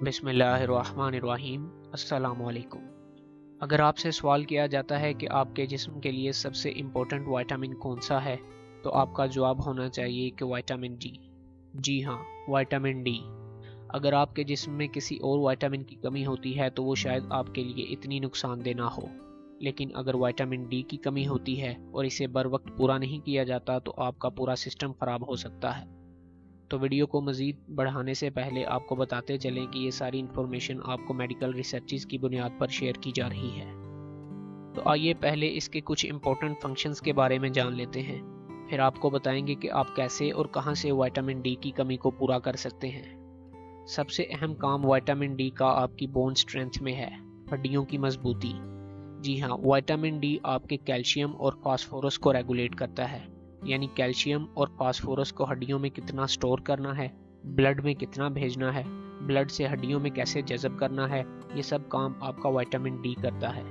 بسم اللہ الرحمن الرحیم۔ السلام علیکم۔ اگر آپ سے سوال کیا جاتا ہے کہ آپ کے جسم کے لیے سب سے امپورٹنٹ وائٹامن کون سا ہے تو آپ کا جواب ہونا چاہیے کہ وائٹامن ڈی۔ جی ہاں، وائٹامن ڈی۔ اگر آپ کے جسم میں کسی اور وائٹامن کی کمی ہوتی ہے تو وہ شاید آپ کے لیے اتنی نقصان دہ نہ ہو، لیکن اگر وائٹامن ڈی کی کمی ہوتی ہے اور اسے بر وقت پورا نہیں کیا جاتا تو آپ کا پورا سسٹم خراب ہو سکتا ہے۔ تو ویڈیو کو مزید بڑھانے سے پہلے آپ کو بتاتے چلیں کہ یہ ساری انفارمیشن آپ کو میڈیکل ریسرچز کی بنیاد پر شیئر کی جا رہی ہے۔ تو آئیے پہلے اس کے کچھ امپورٹنٹ فنکشنز کے بارے میں جان لیتے ہیں، پھر آپ کو بتائیں گے کہ آپ کیسے اور کہاں سے وائٹامن ڈی کی کمی کو پورا کر سکتے ہیں۔ سب سے اہم کام وائٹامن ڈی کا آپ کی بون سٹرینتھ میں ہے، ہڈیوں کی مضبوطی۔ جی ہاں، وائٹامن ڈی آپ کے کیلشیم اور فاسفورس کو ریگولیٹ کرتا ہے، یعنی کیلشیم اور فاسفورس کو ہڈیوں میں کتنا سٹور کرنا ہے، بلڈ میں کتنا بھیجنا ہے، بلڈ سے ہڈیوں میں کیسے جذب کرنا ہے، یہ سب کام آپ کا وائٹامن ڈی کرتا ہے۔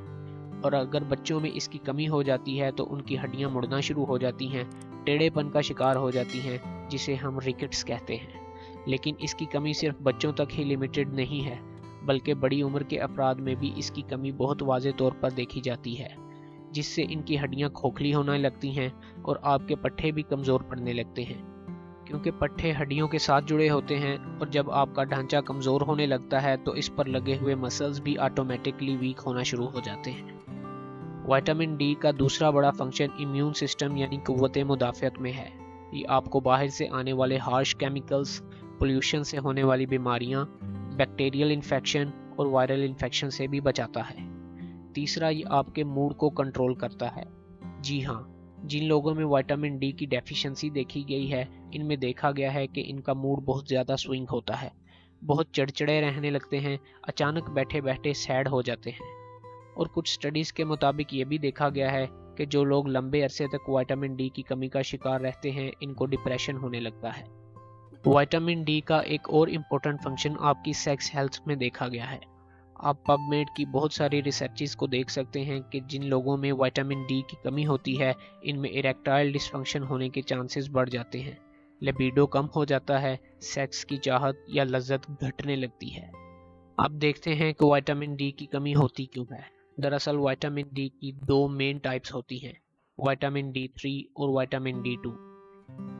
اور اگر بچوں میں اس کی کمی ہو جاتی ہے تو ان کی ہڈیاں مڑنا شروع ہو جاتی ہیں، ٹیڑھے پن کا شکار ہو جاتی ہیں، جسے ہم ریکٹس کہتے ہیں۔ لیکن اس کی کمی صرف بچوں تک ہی لیمیٹڈ نہیں ہے، بلکہ بڑی عمر کے افراد میں بھی اس کی کمی بہت واضح طور پر دیکھی جاتی ہے، جس سے ان کی ہڈیاں کھوکھلی ہونے لگتی ہیں اور آپ کے پٹھے بھی کمزور پڑنے لگتے ہیں، کیونکہ پٹھے ہڈیوں کے ساتھ جڑے ہوتے ہیں، اور جب آپ کا ڈھانچہ کمزور ہونے لگتا ہے تو اس پر لگے ہوئے مسلز بھی آٹومیٹکلی ویک ہونا شروع ہو جاتے ہیں۔ وائٹامن ڈی کا دوسرا بڑا فنکشن امیون سسٹم یعنی قوت مدافعت میں ہے۔ یہ آپ کو باہر سے آنے والے ہارش کیمیکلز، پولیوشن سے ہونے والی بیماریاں، بیکٹیریل انفیکشن اور وائرل انفیکشن سے بھی بچاتا ہے۔ تیسرا، یہ آپ کے موڈ کو کنٹرول کرتا ہے۔ جی ہاں، جن لوگوں میں وائٹامن ڈی کی ڈیفیشنسی دیکھی گئی ہے، ان میں دیکھا گیا ہے کہ ان کا موڈ بہت زیادہ سوئنگ ہوتا ہے، بہت چڑچڑے رہنے لگتے ہیں، اچانک بیٹھے بیٹھے سیڈ ہو جاتے ہیں۔ اور کچھ سٹڈیز کے مطابق یہ بھی دیکھا گیا ہے کہ جو لوگ لمبے عرصے تک وائٹامن ڈی کی کمی کا شکار رہتے ہیں، ان کو ڈپریشن ہونے لگتا ہے۔ وائٹامن ڈی کا ایک اور امپورٹنٹ فنکشن آپ کی سیکس ہیلتھ میں دیکھا گیا ہے۔ آپ پب میڈ کی بہت ساری ریسرچز کو دیکھ سکتے ہیں کہ جن لوگوں میں وائٹامن ڈی کی کمی ہوتی ہے، ان میں اریکٹائل ڈس فنکشن ہونے کے چانسز بڑھ جاتے ہیں، لیبیڈو کم ہو جاتا ہے، سیکس کی چاہت یا لذت گھٹنے لگتی ہے۔ اب دیکھتے ہیں کہ وائٹامن ڈی کی کمی ہوتی کیوں ہے۔ دراصل وائٹامن ڈی کی دو مین ٹائپس ہوتی ہیں، وائٹامن ڈی 3 اور وائٹامن ڈی 2۔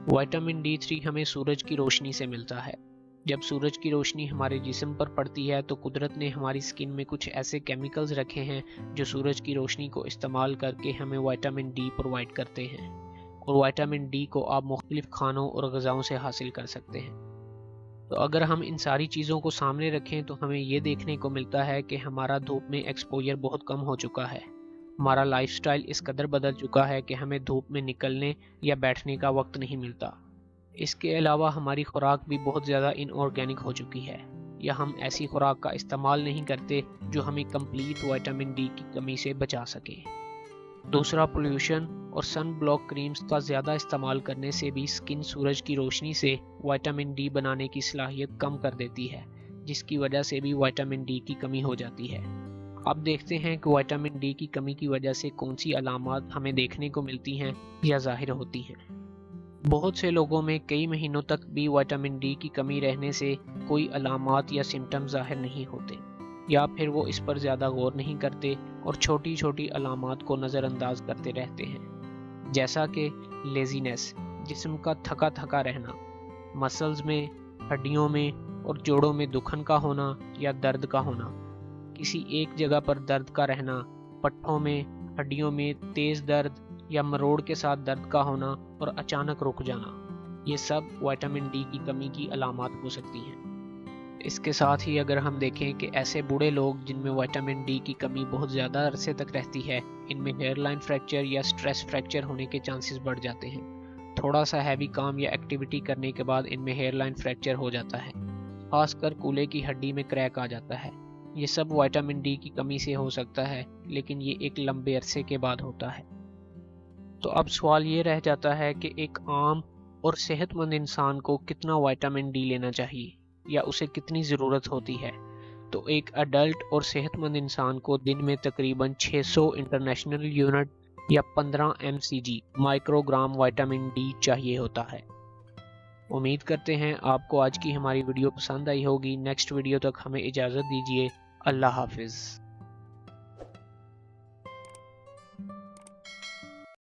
وائٹامن ڈی 3 ہمیں سورج کی روشنی سے ملتا ہے۔ جب سورج کی روشنی ہمارے جسم پر پڑتی ہے تو قدرت نے ہماری سکن میں کچھ ایسے کیمیکلز رکھے ہیں جو سورج کی روشنی کو استعمال کر کے ہمیں وائٹامن ڈی پرووائڈ کرتے ہیں، اور وائٹامن ڈی کو آپ مختلف کھانوں اور غذاؤں سے حاصل کر سکتے ہیں۔ تو اگر ہم ان ساری چیزوں کو سامنے رکھیں تو ہمیں یہ دیکھنے کو ملتا ہے کہ ہمارا دھوپ میں ایکسپوجر بہت کم ہو چکا ہے، ہمارا لائف سٹائل اس قدر بدل چکا ہے کہ ہمیں دھوپ میں نکلنے یا بیٹھنے کا وقت نہیں ملتا۔ اس کے علاوہ ہماری خوراک بھی بہت زیادہ ان آرگینک ہو چکی ہے، یا ہم ایسی خوراک کا استعمال نہیں کرتے جو ہمیں کمپلیٹ وائٹامن ڈی کی کمی سے بچا سکے۔ دوسرا، پولیوشن اور سن بلاک کریمز کا زیادہ استعمال کرنے سے بھی سکن سورج کی روشنی سے وائٹامن ڈی بنانے کی صلاحیت کم کر دیتی ہے، جس کی وجہ سے بھی وائٹامن ڈی کی کمی ہو جاتی ہے۔ اب دیکھتے ہیں کہ وائٹامن ڈی کی کمی کی وجہ سے کون سی علامات ہمیں دیکھنے کو ملتی ہیں یا ظاہر ہوتی ہیں۔ بہت سے لوگوں میں کئی مہینوں تک بھی وائٹامن ڈی کی کمی رہنے سے کوئی علامات یا سمٹم ظاہر نہیں ہوتے، یا پھر وہ اس پر زیادہ غور نہیں کرتے اور چھوٹی چھوٹی علامات کو نظر انداز کرتے رہتے ہیں، جیسا کہ لیزینس، جسم کا تھکا تھکا رہنا، مسلز میں، ہڈیوں میں اور جوڑوں میں دکھن کا ہونا یا درد کا ہونا، کسی ایک جگہ پر درد کا رہنا، پٹھوں میں، ہڈیوں میں تیز درد یا مروڑ کے ساتھ درد کا ہونا اور اچانک رک جانا، یہ سب وائٹامن ڈی کی کمی کی علامات ہو سکتی ہیں۔ اس کے ساتھ ہی اگر ہم دیکھیں کہ ایسے بوڑھے لوگ جن میں وائٹامن ڈی کی کمی بہت زیادہ عرصے تک رہتی ہے، ان میں ہیئر لائن فریکچر یا سٹریس فریکچر ہونے کے چانسز بڑھ جاتے ہیں۔ تھوڑا سا ہیوی کام یا ایکٹیویٹی کرنے کے بعد ان میں ہیئر لائن فریکچر ہو جاتا ہے، خاص کر کولے کی ہڈی میں کریک آ جاتا ہے۔ یہ سب وائٹامن ڈی کی کمی سے ہو سکتا ہے، لیکن یہ ایک لمبے عرصے کے بعد ہوتا ہے۔ تو اب سوال یہ رہ جاتا ہے کہ ایک عام اور صحت مند انسان کو کتنا وائٹامن ڈی لینا چاہیے یا اسے کتنی ضرورت ہوتی ہے؟ تو ایک اڈلٹ اور صحت مند انسان کو دن میں تقریباً 600 انٹرنیشنل یونٹ یا 15 mcg micro gram vitamin D چاہیے ہوتا ہے۔ امید کرتے ہیں آپ کو آج کی ہماری ویڈیو پسند آئی ہوگی۔ نیکسٹ ویڈیو تک ہمیں اجازت دیجیے۔ اللہ حافظ۔